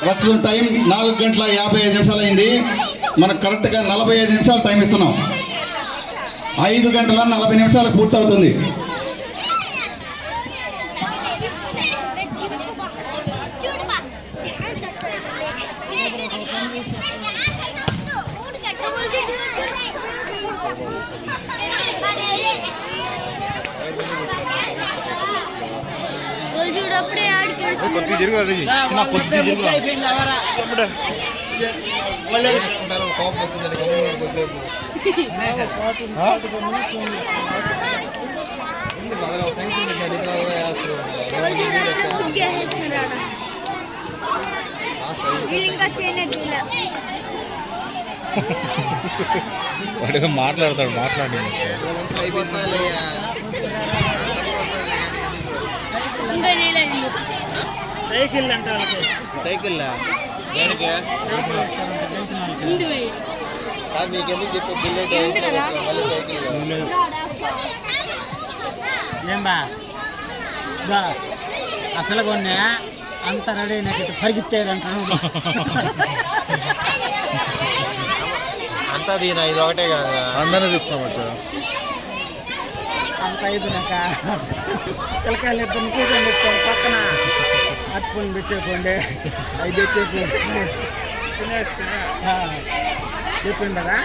ప్రస్తుతం టైం 4:55 అయింది. మనకు కరెక్ట్గా 45 నిమిషాలు టైం ఇస్తున్నాం. 5:40 పూర్తవుతుంది. చూడప్పుడే ఆడికి కోపం వాడిగా మాట్లాడతాడు. మాట్లాడి సైకిల్ అంటే సైకిల్ దేనికి నీకెందుకు చెప్పు ఏం బా ఆ పిల్లగొన్నే అంత రెడీ అయినట్టు పరిగెత్తేదంటాను. అంతా దీనా ఇది ఒకటే కదా అందరూ తీస్తాం సార్. అంత అయిపోయినాక పిల్లకాయలు ఇద్దరు కూర్చొని చెప్తాను పక్కన అట్టుకొని తెచ్చేపోండి అవి తెచ్చేపోండి చెప్పిండరా.